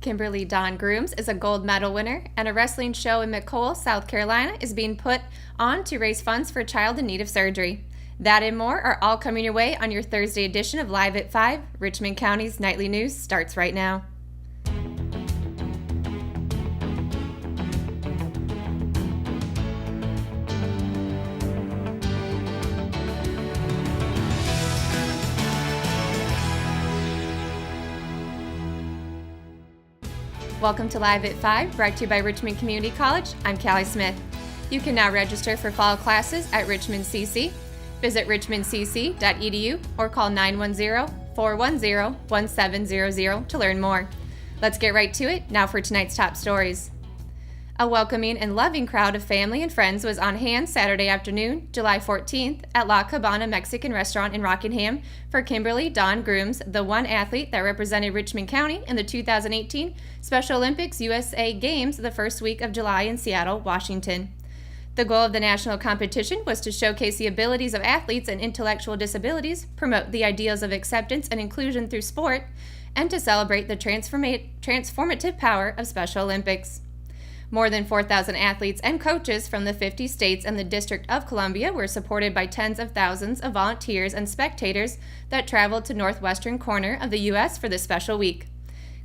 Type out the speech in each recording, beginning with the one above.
Kimberly Dawn Grooms is a gold medal winner, and a wrestling show in McColl, South Carolina is being put on to raise funds for a child in need of surgery. That and more are all coming your way on your Thursday edition of Live at 5. Richmond County's Nightly News starts right now. Welcome to Live at 5, brought to you by Richmond Community College. I'm Callie Smith. You can now register for fall classes at Richmond CC. Visit richmondcc.edu or call 910-410-1700 to learn more. Let's get right to it, now for tonight's top stories. A welcoming and loving crowd of family and friends was on hand Saturday afternoon, July 14th, at La Cabana Mexican Restaurant in Rockingham for Kimberly Dawn Grooms, the one athlete that represented Richmond County in the 2018 Special Olympics USA Games the first week of July in Seattle, Washington. The goal of the national competition was to showcase the abilities of athletes and intellectual disabilities, promote the ideals of acceptance and inclusion through sport, and to celebrate the transformative power of Special Olympics. More than 4,000 athletes and coaches from the 50 states and the District of Columbia were supported by tens of thousands of volunteers and spectators that traveled to northwestern corner of the U.S. for this special week.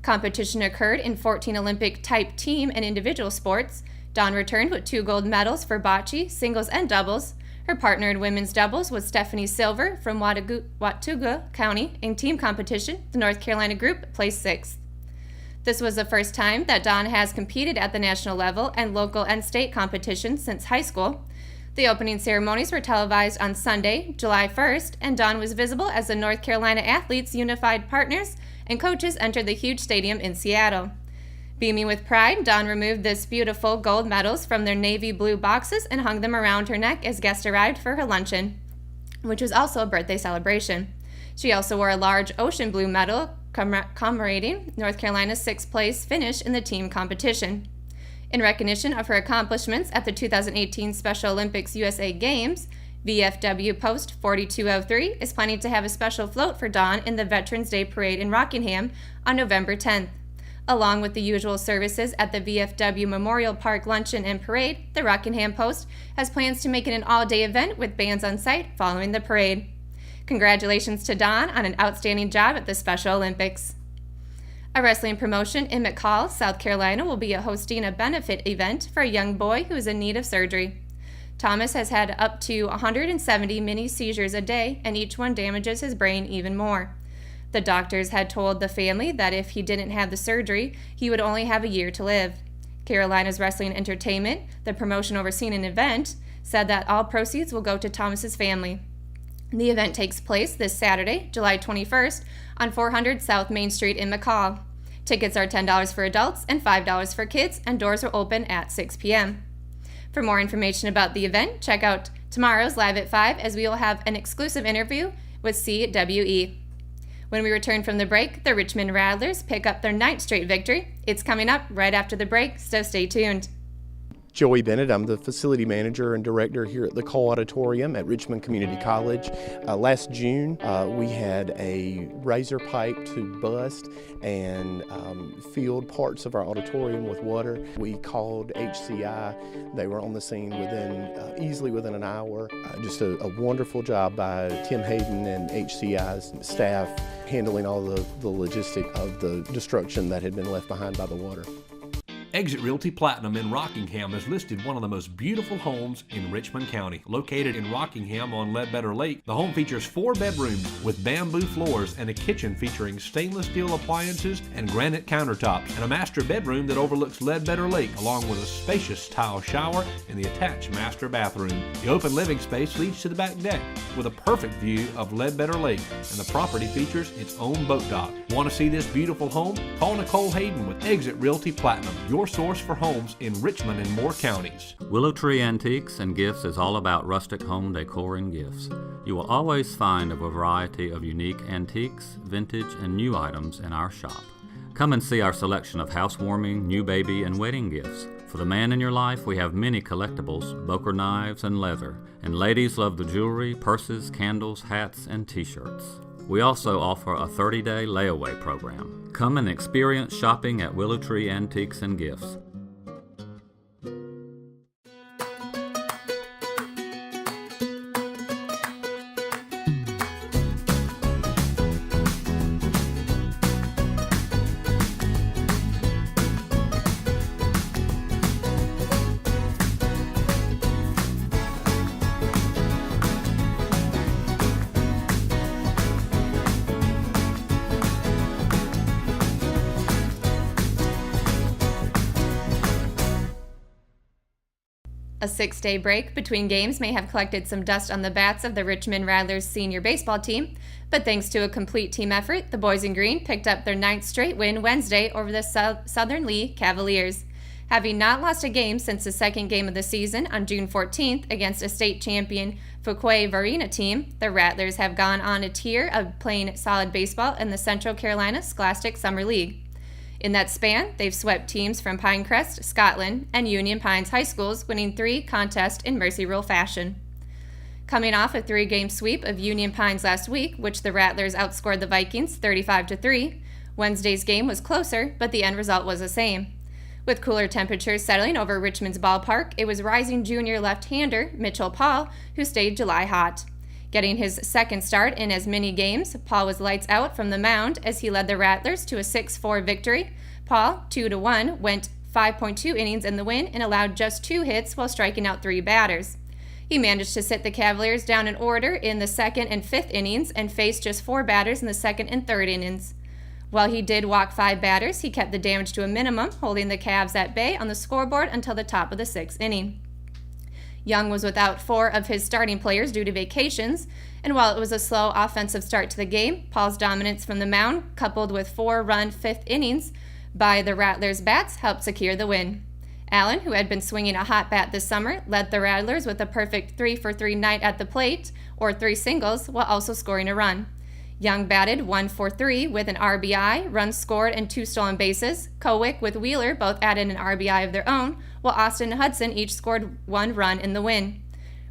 Competition occurred in 14 Olympic-type team and individual sports. Dawn returned with 2 gold medals for bocce, singles, and doubles. Her partner in women's doubles was Stephanie Silver from Watauga County. In team competition, the North Carolina group placed 6th. This was the first time that Dawn has competed at the national level and local and state competitions since high school. The opening ceremonies were televised on Sunday, July 1st, and Dawn was visible as the North Carolina athletes, unified partners, and coaches entered the huge stadium in Seattle. Beaming with pride, Dawn removed this beautiful gold medals from their navy blue boxes and hung them around her neck as guests arrived for her luncheon, which was also a birthday celebration. She also wore a large ocean blue medal commemorating North Carolina's 6th place finish in the team competition. In recognition of her accomplishments at the 2018 Special Olympics USA Games, VFW Post 4203 is planning to have a special float for Dawn in the Veterans Day Parade in Rockingham on November 10th. Along with the usual services at the VFW Memorial Park Luncheon and Parade, the Rockingham Post has plans to make it an all-day event with bands on site following the parade. Congratulations to Dawn on an outstanding job at the Special Olympics. A wrestling promotion in McCall, South Carolina will be hosting a benefit event for a young boy who is in need of surgery. Thomas has had up to 170 mini seizures a day, and each one damages his brain even more. The doctors had told the family that if he didn't have the surgery, he would only have a year to live. Carolina's Wrestling Entertainment, the promotion overseeing an event, said that all proceeds will go to Thomas's family. The event takes place this Saturday, July 21st, on 400 South Main Street in McCall. Tickets are $10 for adults and $5 for kids, and doors are open at 6 p.m. For more information about the event, check out tomorrow's Live at 5, as we will have an exclusive interview with CWE. When we return from the break, the Richmond Rattlers pick up their 9th straight victory. It's coming up right after the break, so stay tuned. Joey Bennett, I'm the facility manager and director here at the Cole Auditorium at Richmond Community College. Last June, we had a razor pipe to bust and filled parts of our auditorium with water. We called HCI. They were on the scene easily within an hour. Just a wonderful job by Tim Hayden and HCI's staff handling all the logistic of the destruction that had been left behind by the water. Exit Realty Platinum in Rockingham has listed one of the most beautiful homes in Richmond County. Located in Rockingham on Ledbetter Lake, the home features 4 bedrooms with bamboo floors and a kitchen featuring stainless steel appliances and granite countertops, and a master bedroom that overlooks Ledbetter Lake, along with a spacious tile shower and the attached master bathroom. The open living space leads to the back deck with a perfect view of Ledbetter Lake, and the property features its own boat dock. Want to see this beautiful home? Call Nicole Hayden with Exit Realty Platinum, your source for homes in Richmond and Moore counties. Willow Tree Antiques and Gifts is all about rustic home decor and gifts. You will always find a variety of unique antiques, vintage, and new items in our shop. Come and see our selection of housewarming, new baby, and wedding gifts. For the man in your life, we have many collectibles, Boker knives, and leather. And ladies love the jewelry, purses, candles, hats, and t-shirts. We also offer a 30-day layaway program. Come and experience shopping at Willow Tree Antiques and Gifts. A 6-day break between games may have collected some dust on the bats of the Richmond Rattlers senior baseball team, but thanks to a complete team effort, the Boys in Green picked up their 9th straight win Wednesday over the Southern Lee Cavaliers. Having not lost a game since the second game of the season on June 14th against a state champion Fuquay-Varina team, the Rattlers have gone on a tier of playing solid baseball in the Central Carolina Scholastic Summer League. In that span, they've swept teams from Pinecrest, Scotland, and Union Pines high schools, winning 3 contests in Mercy Rule fashion. Coming off a 3-game sweep of Union Pines last week, which the Rattlers outscored the Vikings 35-3, Wednesday's game was closer, but the end result was the same. With cooler temperatures settling over Richmond's ballpark, it was rising junior left-hander Mitchell Paul who stayed July hot. Getting his second start in as many games, Paul was lights out from the mound as he led the Rattlers to a 6-4 victory. Paul, 2-1, went 5.2 innings in the win and allowed just 2 hits while striking out 3 batters. He managed to sit the Cavaliers down in order in the 2nd and 5th innings and faced just 4 batters in the 2nd and 3rd innings. While he did walk 5 batters, he kept the damage to a minimum, holding the Cavs at bay on the scoreboard until the top of the 6th inning. Young was without 4 of his starting players due to vacations, and while it was a slow offensive start to the game, Paul's dominance from the mound, coupled with 4-run 5th innings by the Rattlers' bats, helped secure the win. Allen, who had been swinging a hot bat this summer, led the Rattlers with a perfect 3-for-3 night at the plate, or 3 singles, while also scoring a run. Young batted 1-for-3 with an RBI, runs scored, and 2 stolen bases. Kowick with Wheeler both added an RBI of their own, while Austin and Hudson each scored 1 run in the win.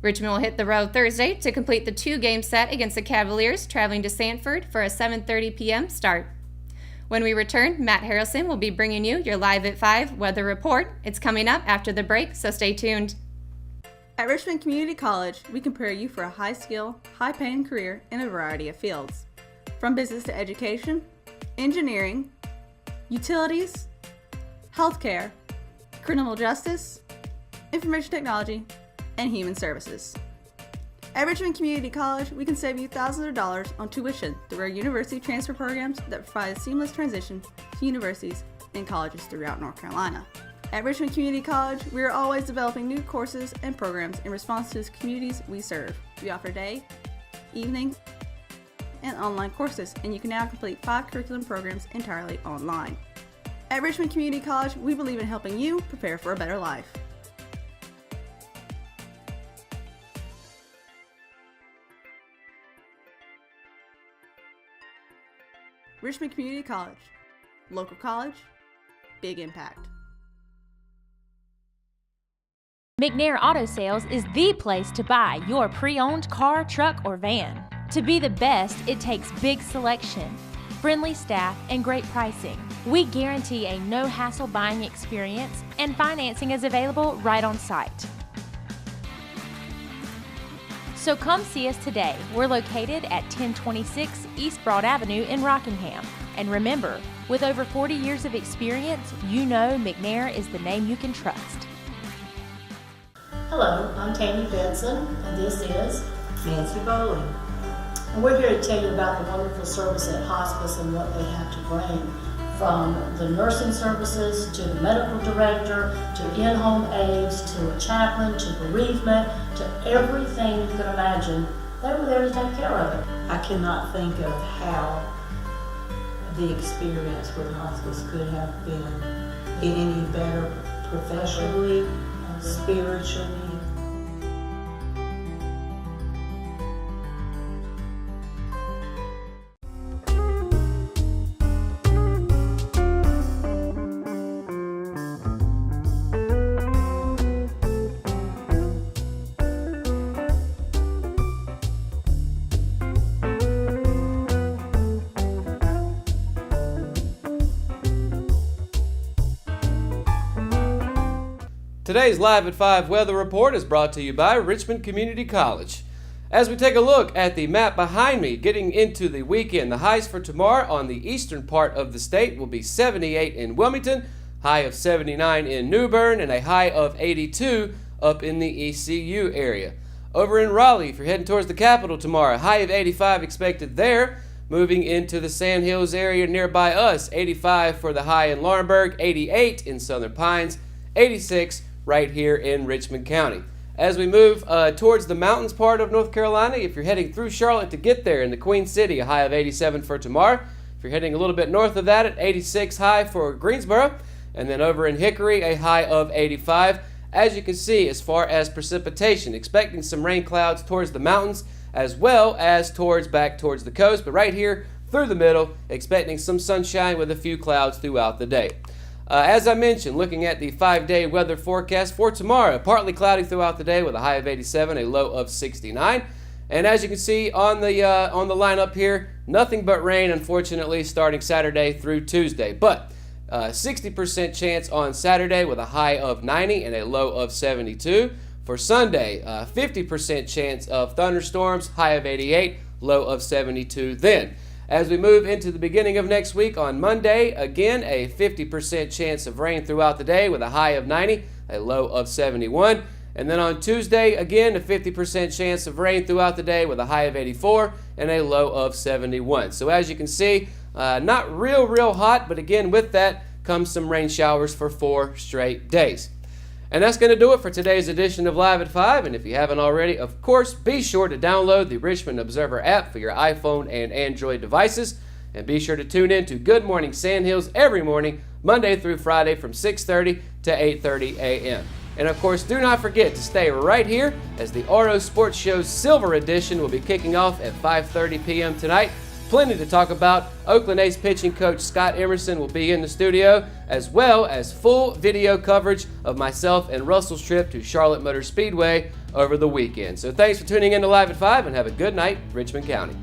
Richmond will hit the road Thursday to complete the 2-game set against the Cavaliers, traveling to Sanford for a 7:30 p.m. start. When we return, Matt Harrelson will be bringing you your Live at 5 weather report. It's coming up after the break, so stay tuned. At Richmond Community College, we can prepare you for a high-skill, high-paying career in a variety of fields. From business to education, engineering, utilities, healthcare, criminal justice, information technology, and human services. At Richmond Community College, we can save you thousands of dollars on tuition through our university transfer programs that provide a seamless transition to universities and colleges throughout North Carolina. At Richmond Community College, we are always developing new courses and programs in response to the communities we serve. We offer day, evening, and online courses, and you can now complete 5 curriculum programs entirely online. At Richmond Community College, we believe in helping you prepare for a better life. Richmond Community College. Local college, big impact. McNair Auto Sales is the place to buy your pre-owned car, truck, or van. To be the best, it takes big selection, friendly staff, and great pricing. We guarantee a no-hassle buying experience, and financing is available right on site. So come see us today. We're located at 1026 East Broad Avenue in Rockingham. And remember, with over 40 years of experience, you know McNair is the name you can trust. Hello, I'm Tammy Benson, and this is Nancy Bowling. And we're here to tell you about the wonderful service at hospice and what they have to bring, from the nursing services to the medical director to in-home aides to a chaplain to bereavement to everything you can imagine. They were there to take care of it. I cannot think of how the experience with hospice could have been any better professionally, spiritually. Today's Live at 5 weather report is brought to you by Richmond Community College. As we take a look at the map behind me, getting into the weekend, the highs for tomorrow on the eastern part of the state will be 78 in Wilmington, high of 79 in New Bern, and a high of 82 up in the ECU area. Over in Raleigh, if you're heading towards the capital tomorrow, high of 85 expected there. Moving into the Sand Hills area nearby us, 85 for the high in Laurinburg, 88 in Southern Pines, 86 right here in Richmond County. As we move towards the mountains part of North Carolina, if you're heading through Charlotte to get there in the Queen City, a high of 87 for tomorrow. If you're heading a little bit north of that, at 86 high for Greensboro. And then over in Hickory, a high of 85. As you can see, as far as precipitation, expecting some rain clouds towards the mountains as well as back towards the coast. But right here through the middle, expecting some sunshine with a few clouds throughout the day. As I mentioned, looking at the 5-day weather forecast for tomorrow, partly cloudy throughout the day with a high of 87, a low of 69. And as you can see on the lineup here, nothing but rain, unfortunately, starting Saturday through Tuesday. But 60% chance on Saturday with a high of 90 and a low of 72. For Sunday, 50% chance of thunderstorms, high of 88, low of 72 then. As we move into the beginning of next week on Monday, again, a 50% chance of rain throughout the day with a high of 90, a low of 71. And then on Tuesday, again, a 50% chance of rain throughout the day with a high of 84 and a low of 71. So as you can see, not real hot, but again, with that comes some rain showers for 4 straight days. And that's going to do it for today's edition of Live at 5. And if you haven't already, of course, be sure to download the Richmond Observer app for your iPhone and Android devices. And be sure to tune in to Good Morning Sand Hills every morning, Monday through Friday from 6:30 to 8:30 a.m. And of course, do not forget to stay right here as the RO Sports Show's Silver Edition will be kicking off at 5:30 p.m. tonight. Plenty to talk about. Oakland A's pitching coach Scott Emerson will be in the studio, as well as full video coverage of myself and Russell's trip to Charlotte Motor Speedway over the weekend. So thanks for tuning in to Live at 5 and have a good night, Richmond County.